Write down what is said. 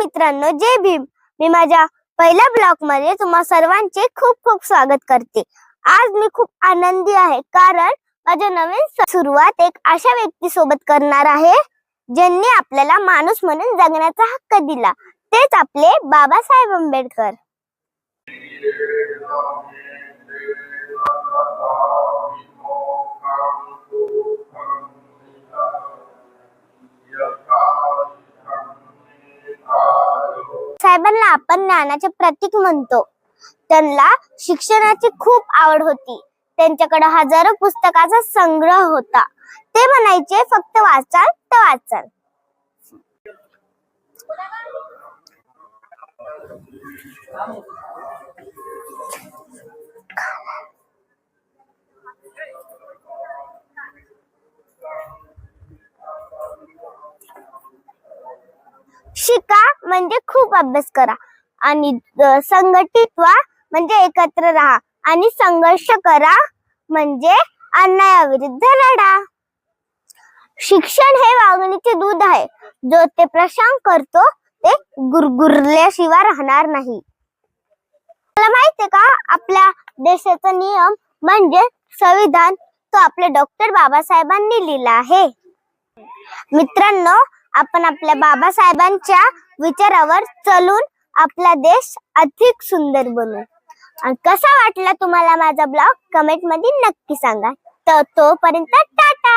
मित्रांनो, जय भीम. मी माझ्या पहिल्या ब्लॉग मध्ये तुम्हा सर्वांचे खूप खूप स्वागत करते. आज मी खूप आनंदी आहे कारण माझ्या नवीन सुरुवात एक अशा व्यक्ती सोबत करणार आहे ज्यांनी आपल्याला माणूस म्हणून जगण्याचा हक्क दिला. तेच आपले बाबासाहेब आंबेडकर. साहेबांना आपण ज्ञानाचे प्रतीक म्हणतो. त्यांना शिक्षणाची खूप आवड होती. त्यांच्याकडे हजारो पुस्तकाचा संग्रह होता. ते म्हणायचे, फक्त वाचाल तर वाचाल. शिका म्हणजे खूप अभ्यास करा आणि संघटित व्हा म्हणजे एकत्र राहा आणि संघर्ष करा म्हणजे अन्यायाविरुद्ध लढा. शिक्षण हे वाघिणीचे दूध आहे. जो ते प्रशांत करतो ते गुरगुरल्याशिवाय राहणार नाही. मला माहितीये का, आपल्या देशाचा नियम म्हणजे संविधान तो आपले डॉक्टर बाबासाहेबांनी लिहिला आहे. मित्रांनो, आपण आपल्या बाबासाहेबांच्या विचारावर चलून आपला देश अधिक सुंदर बनवू. आणि कसा वाटला तुम्हाला माझा ब्लॉग कमेंट मध्ये नक्की सांगा. तर तोपर्यंत टाटा.